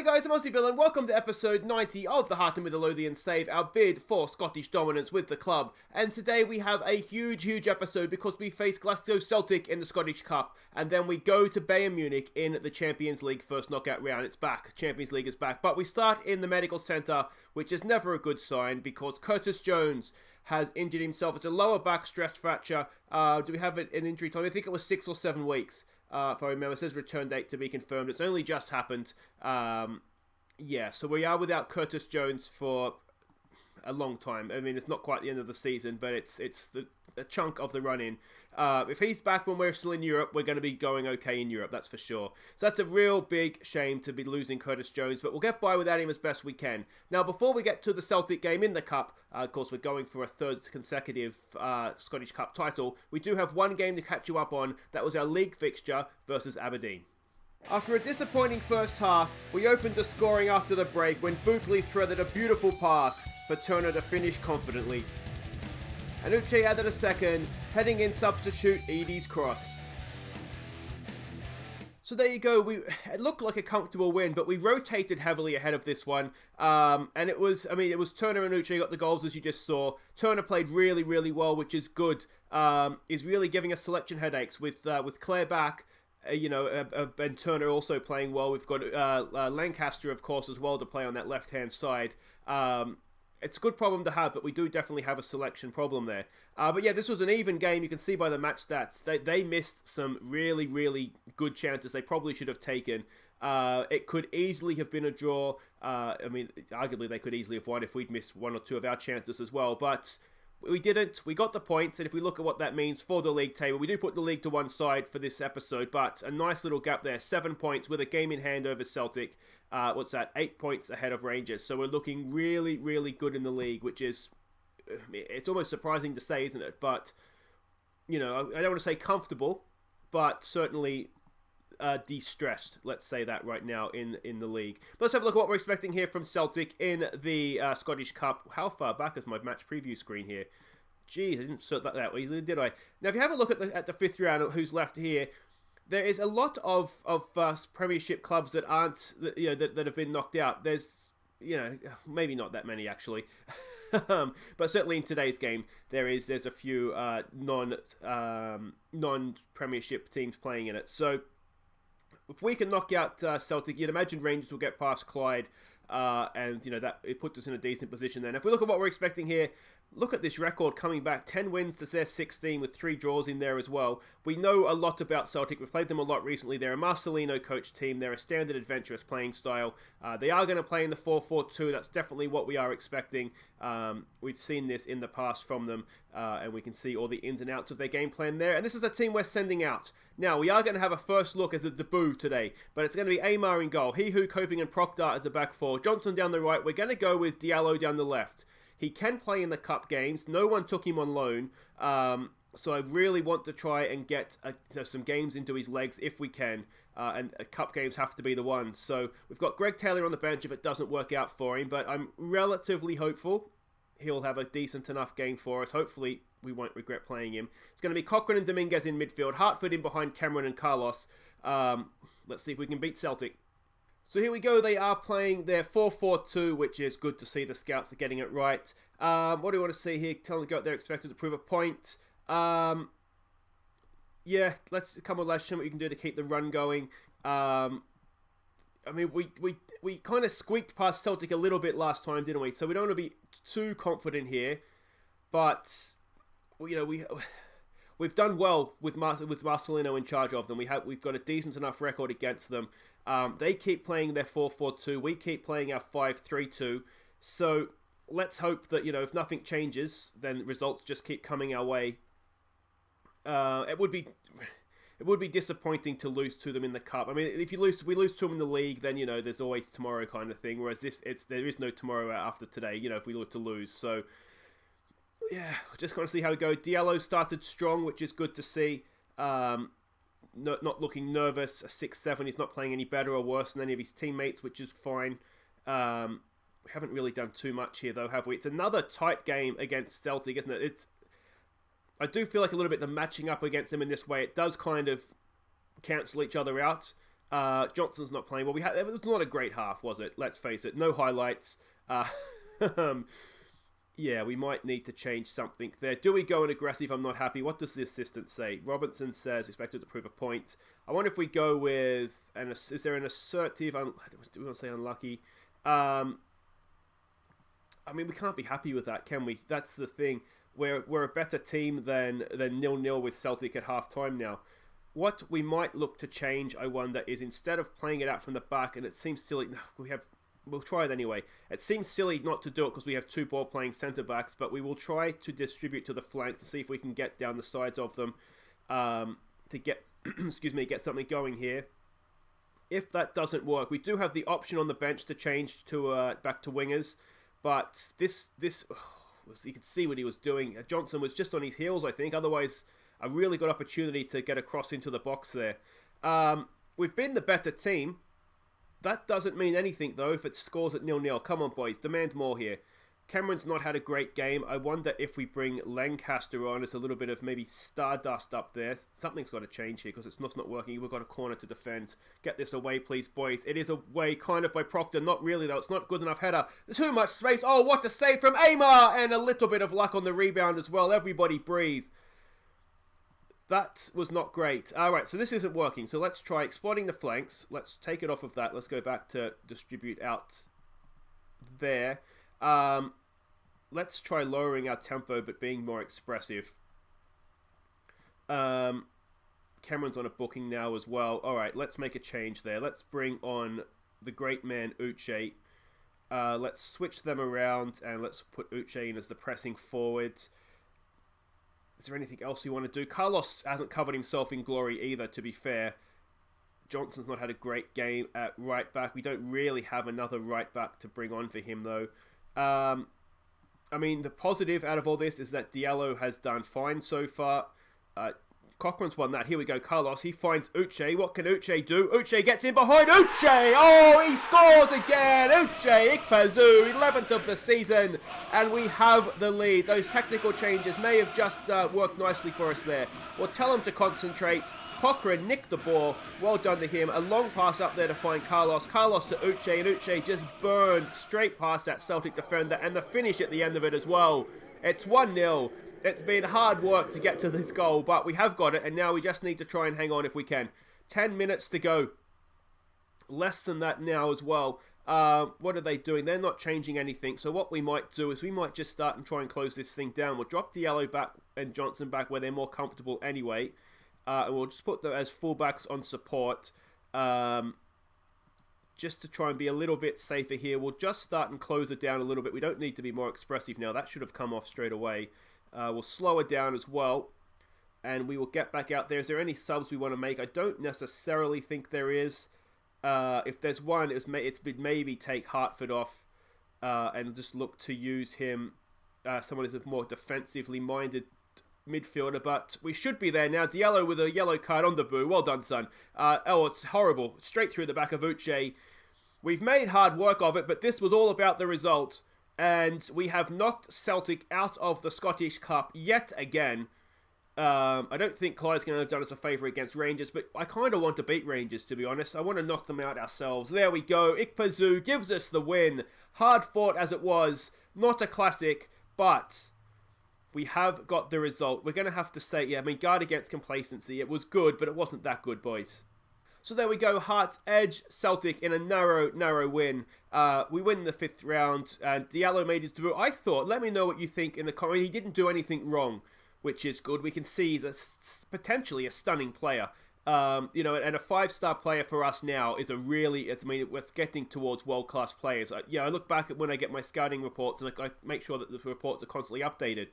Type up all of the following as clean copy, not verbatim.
guys, I'm Aussie Villain. Welcome to episode 90 of the Hearts of Midlothian Save, our bid for Scottish dominance with the club. And today we have a huge episode because we face Glasgow Celtic in the Scottish Cup, and then we go to Bayern Munich in the Champions League first knockout round. It's back. Champions League is back. But we start in the medical centre, which is never a good sign because Curtis Jones has injured himself. It's a lower back stress fracture. Do we have an injury time? I think it was 6 or 7 weeks. If I remember, it says return date to be confirmed. It's only just happened. So we are without Curtis Jones for a long time. I mean, it's not quite the end of the season, but it's a chunk of the run-in. If he's back when we're still in Europe, we're going to be going okay in Europe, that's for sure. So that's a real big shame to be losing Curtis Jones, but we'll get by without him as best we can. Now, before we get to the Celtic game in the Cup, of course, we're going for a third consecutive Scottish Cup title. We do have one game to catch you up on. That was our league fixture versus Aberdeen. After a disappointing first half, we opened the scoring after the break when Buckley threaded a beautiful pass for Turner to finish confidently. Anuche added a second, heading in substitute Edie's cross. So there you go, it looked like a comfortable win, but we rotated heavily ahead of this one. And it was Turner and Anuche got the goals as you just saw. Turner played really well, which is good. Is really giving us selection headaches with Claire back. And Turner also playing well. We've got Lancaster, of course, as well to play on that left-hand side. It's a good problem to have, but we do definitely have a selection problem there. But yeah, this was an even game. You can see by the match stats, they missed some really good chances they probably should have taken. It could easily have been a draw. Arguably they could easily have won if we'd missed one or two of our chances as well, but we didn't. We got the points, and if we look at what that means for the league table, we do put the league to one side for this episode, but a nice little gap there. 7 points with a game in hand over Celtic. 8 points ahead of Rangers. So we're looking really good in the league, which is, it's almost surprising to say, isn't it? But, I don't want to say comfortable, but certainly de-stressed, let's say that right now in the league. But let's have a look at what we're expecting here from Celtic in the Scottish Cup. How far back is my match preview screen here? Geez, I didn't sort that out easily, did I? Now, if you have a look at the fifth round, who's left here, there is a lot of Premiership clubs that aren't, that have been knocked out. There's, maybe not that many actually, but certainly in today's game there's a few non-Premiership teams playing in it. So if we can knock out Celtic, you'd imagine Rangers will get past Clyde, and that it puts us in a decent position then. If we look at what we're expecting here, look at this record coming back, 10 wins to their 16 with 3 draws in there as well. We know a lot about Celtic. We've played them a lot recently. They're a Marcelino coach team. They're a standard adventurous playing style. They are going to play in the 4-4-2. That's definitely what we are expecting. We've seen this in the past from them, and we can see all the ins and outs of their game plan there. And this is the team we're sending out. Now, we are going to have a first look as a debut today, but it's going to be Amar in goal. He, Coping, and Proctor as the back four. Johnson down the right. We're going to go with Diallo down the left. He can play in the cup games. No one took him on loan. So I really want to try and get some games into his legs if we can. And cup games have to be the ones. So we've got Greg Taylor on the bench if it doesn't work out for him. But I'm relatively hopeful he'll have a decent enough game for us. Hopefully we won't regret playing him. It's going to be Cochrane and Dominguez in midfield. Hartford in behind Cameron and Carlos. Let's see if we can beat Celtic. So here we go, they are playing their 4-4-2, which is good to see the scouts are getting it right. What do we want to see here? Tell them to go out there expected to prove a point. Let's come on, lads, show what you can do to keep the run going. We kind of squeaked past Celtic a little bit last time, didn't we? So we don't want to be too confident here. But, we've done well with Marcelino in charge of them. We've got a decent enough record against them. They keep playing their 4-4-2. We keep playing our 5-3-2. So let's hope that, if nothing changes, then results just keep coming our way. It would be disappointing to lose to them in the cup. I mean, if we lose to them in the league, then there's always tomorrow kind of thing. Whereas there is no tomorrow after today. If we look to lose. So yeah, just going to see how we go. Diallo started strong, which is good to see. Not looking nervous. A 6-7. He's not playing any better or worse than any of his teammates, which is fine. We haven't really done too much here, though, have we? It's another tight game against Celtic, isn't it? I do feel like a little bit the matching up against them in this way, it does kind of cancel each other out. Johnson's not playing well. It was not a great half, was it? Let's face it. No highlights. Yeah, we might need to change something there. Do we go in aggressive? I'm not happy. What does the assistant say? Robinson says expected to prove a point. I wonder if we go with is there an assertive? Do we want to say unlucky? I mean, we can't be happy with that, can we? That's the thing. We're a better team than 0-0 with Celtic at half time now. What we might look to change, I wonder, is instead of playing it out from the back, and it seems silly. We'll try it anyway. It seems silly not to do it because we have two ball-playing centre-backs, but we will try to distribute to the flanks to see if we can get down the sides of them to get get something going here. If that doesn't work, we do have the option on the bench to change to back to wingers, but you could see what he was doing. Johnson was just on his heels, I think. Otherwise, a really good opportunity to get across into the box there. We've been the better team. That doesn't mean anything, though, if it scores at 0-0. Come on, boys. Demand more here. Cameron's not had a great game. I wonder if we bring Lancaster on as a little bit of maybe stardust up there. Something's got to change here because it's not working. We've got a corner to defend. Get this away, please, boys. It is away kind of by Proctor. Not really, though. It's not good enough header. Too much space. Oh, what a save from Amar! And a little bit of luck on the rebound as well. Everybody breathe. That was not great. Alright, so this isn't working. So let's try exploiting the flanks. Let's take it off of that. Let's go back to distribute out there. Let's try lowering our tempo but being more expressive. Cameron's on a booking now as well. Alright, let's make a change there. Let's bring on the great man Uche. Let's switch them around and let's put Uche in as the pressing forward. Is there anything else we want to do? Carlos hasn't covered himself in glory either, to be fair. Johnson's not had a great game at right back. We don't really have another right back to bring on for him, though. I mean, the positive out of all this is that Diallo has done fine so far. Cochrane's won that. Here we go, Carlos. He finds Uche. What can Uche do? Uche gets in behind Uche. Oh, he scores again. Uche Ikpeazu, 11th of the season. And we have the lead. Those technical changes may have just worked nicely for us there. We'll tell him to concentrate. Cochrane nicked the ball. Well done to him. A long pass up there to find Carlos. Carlos to Uche. And Uche just burned straight past that Celtic defender. And the finish at the end of it as well. It's 1-0. It's been hard work to get to this goal, but we have got it, and now we just need to try and hang on if we can. 10 minutes to go. Less than that now as well. What are they doing? They're not changing anything, so what we might do is we might just start and try and close this thing down. We'll drop Diallo back and Johnson back where they're more comfortable anyway, and we'll just put them as fullbacks on support. Just to try and be a little bit safer here. We'll just start and close it down a little bit. We don't need to be more expressive now. That should have come off straight away. We'll slow it down as well, and we will get back out there. Is there any subs we want to make? I don't necessarily think there is. If there's one, it's maybe take Hartford off and just look to use him, someone who's a more defensively minded midfielder, but we should be there now. Diallo with a yellow card on the boo. Well done, son. Oh, it's horrible. Straight through the back of Uche. We've made hard work of it, but this was all about the result. And we have knocked Celtic out of the Scottish Cup yet again. I don't think Clyde's going to have done us a favour against Rangers, but I kind of want to beat Rangers, to be honest. I want to knock them out ourselves. There we go. Ikpeazu gives us the win. Hard fought as it was. Not a classic, but we have got the result. We're going to have to say, guard against complacency. It was good, but it wasn't that good, boys. So there we go, Hearts edge Celtic in a narrow win. We win the 5th round, and Diallo made his debut. I thought, let me know what you think in the comments. He didn't do anything wrong, which is good. We can see he's potentially a stunning player. And a 5-star player for us now is it's getting towards world-class players. I look back at when I get my scouting reports, and I make sure that the reports are constantly updated.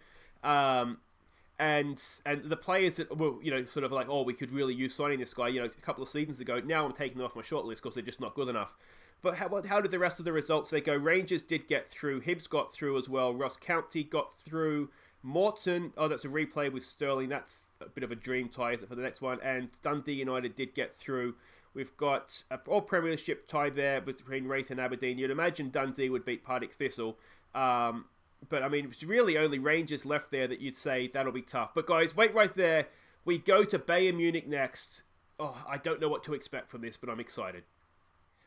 And the players that were, sort of like, oh, we could really use signing this guy, a couple of seasons ago. Now I'm taking them off my shortlist because they're just not good enough. But how did the rest of the results they go? Rangers did get through. Hibs got through as well. Ross County got through. Morton, that's a replay with Sterling. That's a bit of a dream tie, is it, for the next one? And Dundee United did get through. We've got a all Premiership tie there between Wraith and Aberdeen. You'd imagine Dundee would beat Partick Thistle. But, it's really only Rangers left there that you'd say that'll be tough. But, guys, wait right there. We go to Bayern Munich next. I don't know what to expect from this, but I'm excited.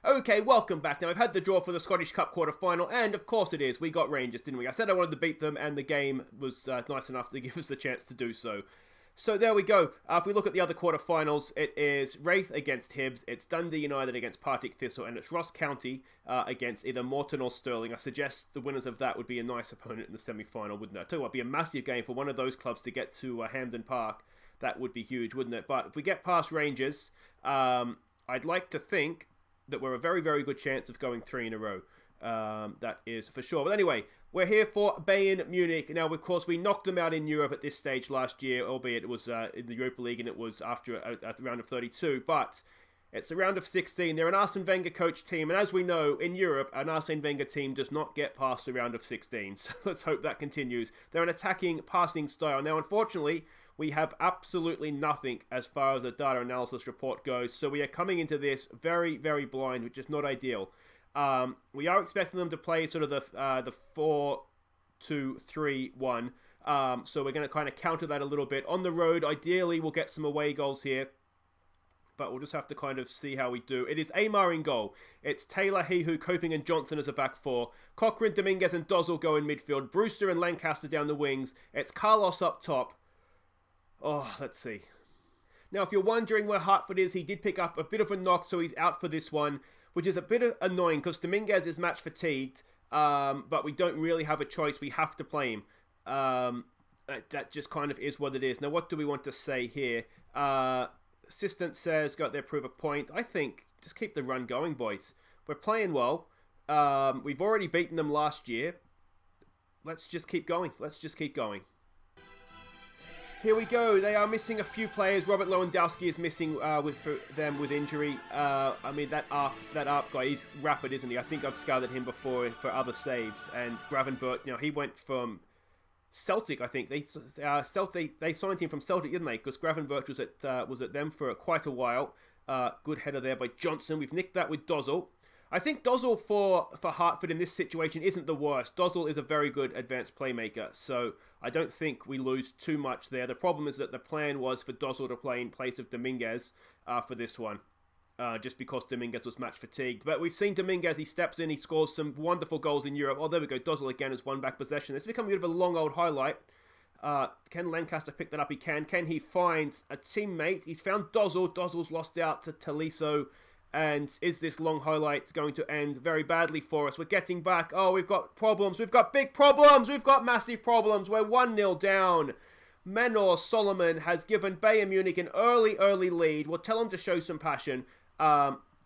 Okay, welcome back. Now, I've had the draw for the Scottish Cup quarter-final, and of course it is. We got Rangers, didn't we? I said I wanted to beat them, and the game was nice enough to give us the chance to do so. So there we go. If we look at the other quarter-finals, it is Wraith against Hibs, it's Dundee United against Partick Thistle, and it's Ross County against either Morton or Stirling. I suggest the winners of that would be a nice opponent in the semi-final, wouldn't it? I tell you what, it'd be a massive game for one of those clubs to get to Hampden Park. That would be huge, wouldn't it? But if we get past Rangers, I'd like to think that we're a very, very good chance of going 3 in a row. That is for sure. But anyway, we're here for Bayern Munich. Now, of course, we knocked them out in Europe at this stage last year, albeit it was in the Europa League and it was after a round of 32. But it's a round of 16. They're an Arsene Wenger coach team. And as we know, in Europe, an Arsene Wenger team does not get past the round of 16. So let's hope that continues. They're an attacking, passing style. Now, unfortunately, we have absolutely nothing as far as the data analysis report goes. So we are coming into this very, very blind, which is not ideal. We are expecting them to play sort of the 4-2-3-1. So we're going to kind of counter that a little bit. On the road, ideally, we'll get some away goals here. But we'll just have to kind of see how we do. It is Amar in goal. It's Taylor, Hehu, Coping and Johnson as a back four. Cochrane, Dominguez and Dozzell go in midfield. Brewster and Lancaster down the wings. It's Carlos up top. Oh, let's see. Now, if you're wondering where Hartford is, he did pick up a bit of a knock, so he's out for this one, which is a bit annoying because Dominguez is match fatigued, but we don't really have a choice. We have to play him. That just kind of is what it is. Now, what do we want to say here? Assistant says, got there, prove a point. I think just keep the run going, boys. We're playing well. We've already beaten them last year. Let's just keep going. Let's just keep going. Here we go. They are missing a few players. Robert Lewandowski is missing for them with injury. I mean, that Arp guy, he's rapid, isn't he? I think I've scouted him before for other saves. And Gravenberch, he went from Celtic, I think. They signed him from Celtic, didn't they? Because Gravenberch was at them for quite a while. Good header there by Johnson. We've nicked that with Dozzell. I think Dozzell for Hartford in this situation isn't the worst. Dozzell is a very good advanced playmaker, so I don't think we lose too much there. The problem is that the plan was for Dozzell to play in place of Dominguez for this one, just because Dominguez was match fatigued. But we've seen Dominguez, he steps in, he scores some wonderful goals in Europe. Oh, there we go, Dozzell again has won back possession. It's become a bit of a long old highlight. Can Lancaster pick that up? He can. Can he find a teammate? He's found Dozzell. Dozzell's lost out to Taliso. And is this long highlight going to end very badly for us? We're getting back. Oh, we've got problems. We've got big problems. We've got massive problems. We're 1-0 down. Menor Solomon has given Bayern Munich an early lead. We'll tell them to show some passion.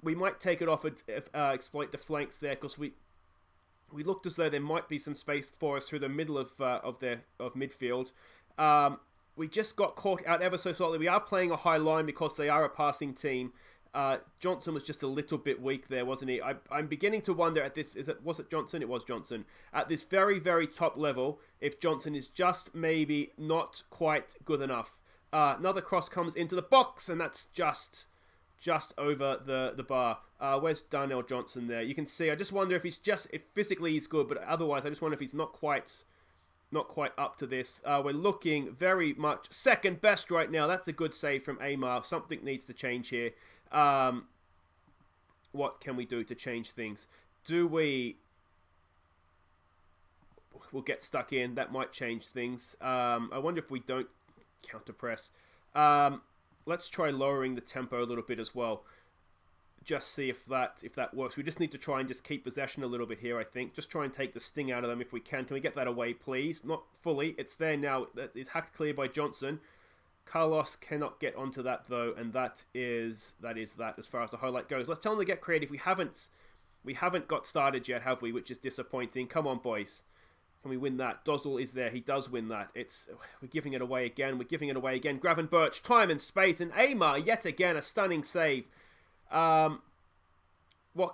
We might take it off and exploit the flanks there because we looked as though there might be some space for us through the middle of midfield. We just got caught out ever so slightly. We are playing a high line because they are a passing team. Johnson was just a little bit weak there, wasn't he? I'm beginning to wonder at this, was it Johnson? It was Johnson. At this very, very top level, if Johnson is just maybe not quite good enough. Another cross comes into the box, and that's just over the bar. Where's Darnell Johnson there? You can see, I just wonder if if physically he's good, but otherwise I just wonder if he's not quite up to this. We're looking very much second best right now. That's a good save from Amar. Something needs to change here. What can we do to change things? We'll get stuck in. That might change things. I wonder if we don't counter press. Let's try lowering the tempo a little bit as well. Just see if that works. We just need to try and just keep possession a little bit here, I think. Just try and take the sting out of them if we can. Can we get that away, please? Not fully. It's there now. It's hacked clear by Johnson. Carlos cannot get onto that, though, and that is that as far as the highlight goes. Let's tell them to get creative. We haven't got started yet, have we? Which is disappointing. Come on, boys. Can we win that? Dozzell is there. He does win that. We're giving it away again. Gravenberch, time and space, and Amar, yet again, a stunning save. What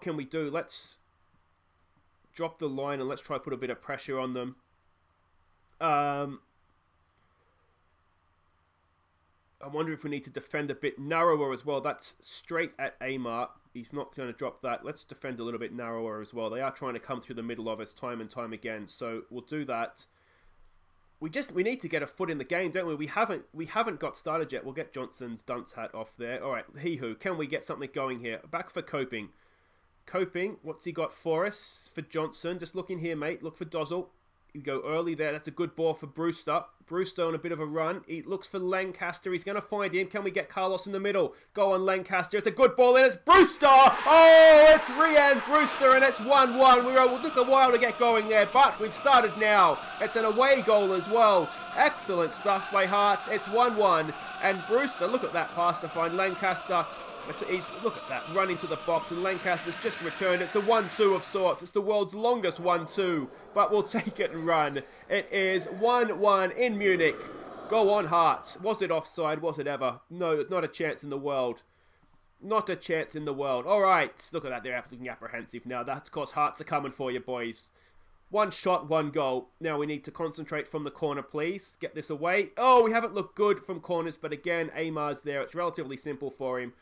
can we do? Let's drop the line and let's try to put a bit of pressure on them. I wonder if we need to defend a bit narrower as well. That's straight at Amar. He's not going to drop that. Let's defend a little bit narrower as well. They are trying to come through the middle of us time and time again. So we'll do that. we need to get a foot in the game, don't we? We haven't got started yet. We'll get Johnson's dunce hat off there. All right, He-Who, can we get something going here? Back for Coping. Coping, what's he got for us? For Johnson, just look in here, mate. Look for Dozzle. You go early there. That's a good ball for Brewster. Brewster on a bit of a run. He looks for Lancaster. He's going to find him. Can we get Carlos in the middle? Go on, Lancaster. It's a good ball in. It's Brewster. Oh, it's Rian Brewster, and it's 1-1. It took a while to get going there, but we've started now. It's an away goal as well. Excellent stuff by Hearts. It's 1-1. And Brewster, look at that pass to find Lancaster. Look at that, run into the box, and Lancaster's just returned. It's a 1-2 of sorts. It's the world's longest 1-2, but we'll take it and run. It is 1-1 in Munich. Go on, Hearts. Was it offside? Was it ever? No, not a chance in the world. Not a chance in the world. All right, look at that. They're looking apprehensive now. That's because Hearts are coming for you, boys. One shot, one goal. Now we need to concentrate from the corner, please. Get this away. Oh, we haven't looked good from corners, but again, Amar's there. It's relatively simple for him.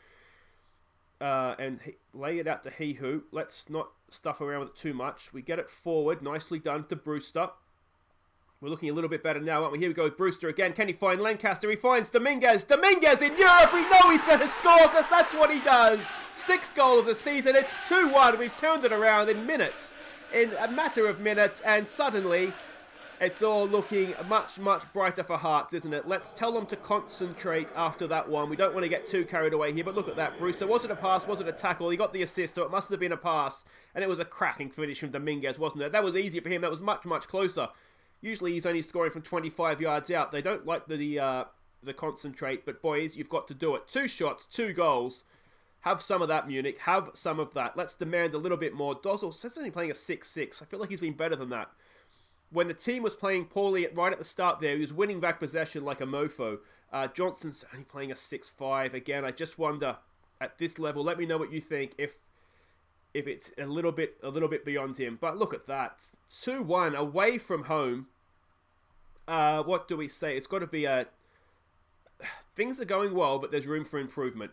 Lay it out to He-Who. Let's not stuff around with it too much. We get it forward. Nicely done to Brewster. We're looking a little bit better now, aren't we? Here we go with Brewster again. Can he find Lancaster? He finds Dominguez. Dominguez in Europe. We know he's going to score because that's what he does. 6th goal of the season. It's 2-1. We've turned it around in minutes. In a matter of minutes. And suddenly, it's all looking much, much brighter for Hearts, isn't it? Let's tell them to concentrate after that one. We don't want to get too carried away here, but look at that. Brewster, was it a pass? Was it a tackle? He got the assist, so it must have been a pass. And it was a cracking finish from Dominguez, wasn't it? That was easier for him. That was much, much closer. Usually he's only scoring from 25 yards out. They don't like the concentrate, but boys, you've got to do it. 2 shots, 2 goals. Have some of that, Munich. Have some of that. Let's demand a little bit more. Dozzle, only playing a 6-6. I feel like he's been better than that. When the team was playing poorly right at the start there, he was winning back possession like a mofo. Johnson's only playing a 6-5. Again, I just wonder, at this level, let me know what you think, if it's a little bit beyond him. But look at that. 2-1 away from home. What do we say? It's got to be a... Things are going well, but there's room for improvement.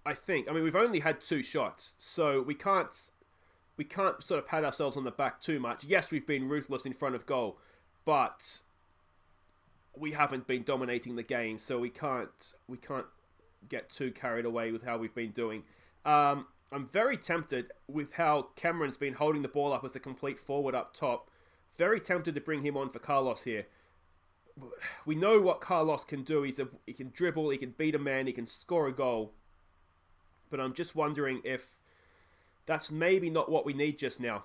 I think. I mean, we've only had 2 shots, so we can't sort of pat ourselves on the back too much. Yes, we've been ruthless in front of goal, but we haven't been dominating the game, so we can't get too carried away with how we've been doing. I'm very tempted with how Cameron's been holding the ball up as the complete forward up top. Very tempted to bring him on for Carlos here. We know what Carlos can do. He can dribble, he can beat a man, he can score a goal. But I'm just wondering if that's maybe not what we need just now.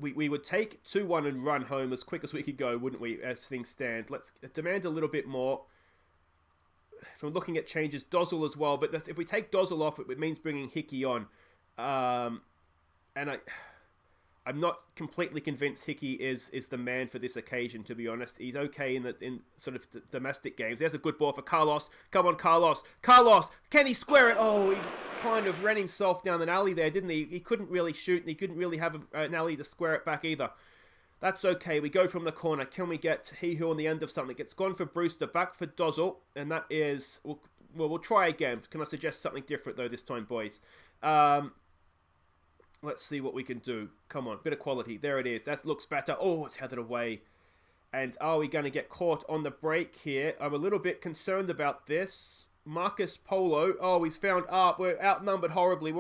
We would take 2-1 and run home as quick as we could go, wouldn't we, as things stand? Let's demand a little bit more. From looking at changes, Dozzle as well. But if we take Dozzle off, it means bringing Hickey on. And I'm not completely convinced Hickey is the man for this occasion, to be honest. He's okay in sort of domestic games. There's a good ball for Carlos. Come on, Carlos. Carlos, can he square it? Oh, he kind of ran himself down an alley there, didn't he? He couldn't really shoot, and he couldn't really have an alley to square it back either. That's okay. We go from the corner. Can we get He-Who on the end of something? It's gone for Brewster, back for Dozzle, and that is... Well, we'll try again. Can I suggest something different, though, this time, boys? Let's see what we can do. Come on, bit of quality. There it is. That looks better. Oh, it's headed away. And are we going to get caught on the break here? I'm a little bit concerned about this. Marcus Polo. Oh, he's found up. We're outnumbered horribly.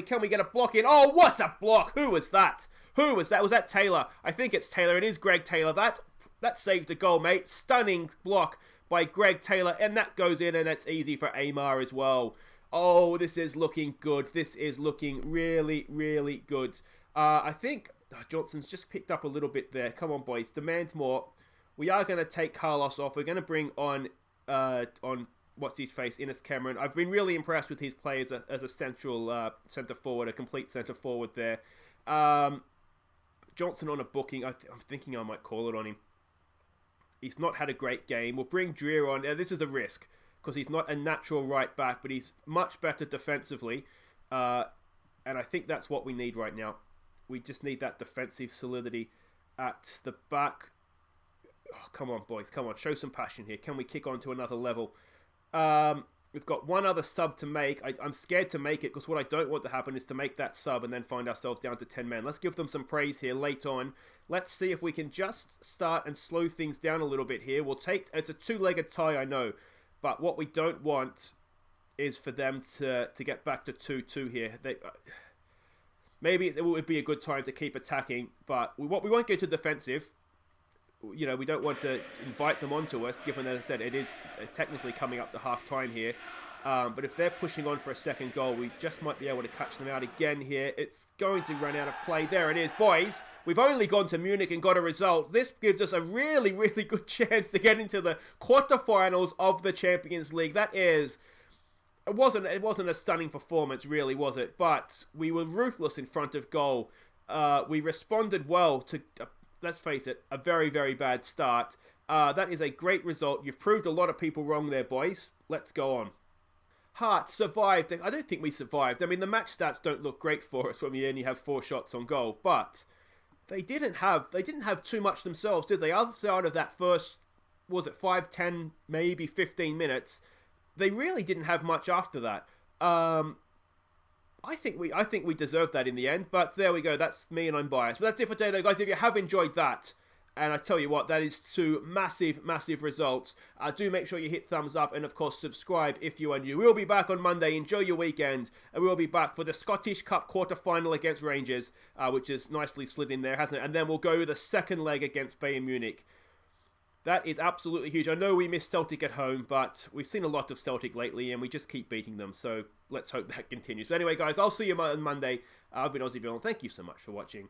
Can we get a block in? Oh, what a block. Who was that? Was that Taylor? I think it's Taylor. It is Greg Taylor. That saved the goal, mate. Stunning block by Greg Taylor. And that goes in, and that's easy for Amar as well. Oh, this is looking good. This is looking really, really good. I think Johnson's just picked up a little bit there. Come on, boys. Demand more. We are going to take Carlos off. We're going to bring on what's his face, Innes Cameron. I've been really impressed with his play as a central centre forward, a complete centre forward there. Johnson on a booking. I'm thinking I might call it on him. He's not had a great game. We'll bring Dreer on. This is a risk, because he's not a natural right back, but he's much better defensively. And I think that's what we need right now. We just need that defensive solidity at the back. Oh, come on, boys. Come on. Show some passion here. Can we kick on to another level? We've got one other sub to make. I'm scared to make it because what I don't want to happen is to make that sub and then find ourselves down to 10 men. Let's give them some praise here late on. Let's see if we can just start and slow things down a little bit here. It's a two-legged tie, I know. But what we don't want is for them to get back to 2-2 here. Maybe it would be a good time to keep attacking, but we won't go to defensive. You know, we don't want to invite them onto us, given that, as I said, it's technically coming up to half-time here. But if they're pushing on for a second goal, we just might be able to catch them out again here. It's going to run out of play. There it is, boys. We've only gone to Munich and got a result. This gives us a really, really good chance to get into the quarterfinals of the Champions League. It wasn't a stunning performance, really, was it? But we were ruthless in front of goal. We responded well to... let's face it, a very, very bad start. That is a great result. You've proved a lot of people wrong there, boys. Let's go on. Hearts survived. I don't think we survived. I mean, the match stats don't look great for us when we only have 4 shots on goal, but they didn't have too much themselves, did they? Outside of that first, 5, 10, maybe 15 minutes, they really didn't have much after that. I think we deserved that in the end, but there we go. That's me and I'm biased. But that's it for today, though, guys. If you have enjoyed that, and I tell you what, that is 2 massive, massive results. Do make sure you hit thumbs up and, of course, subscribe if you are new. We'll be back on Monday. Enjoy your weekend. And we'll be back for the Scottish Cup quarter-final against Rangers, which is nicely slid in there, hasn't it? And then we'll go the second leg against Bayern Munich. That is absolutely huge. I know we missed Celtic at home, but we've seen a lot of Celtic lately, and we just keep beating them. So let's hope that continues. But anyway, guys, I'll see you on Monday. I've been Aussie Villain. Thank you so much for watching.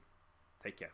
Take care.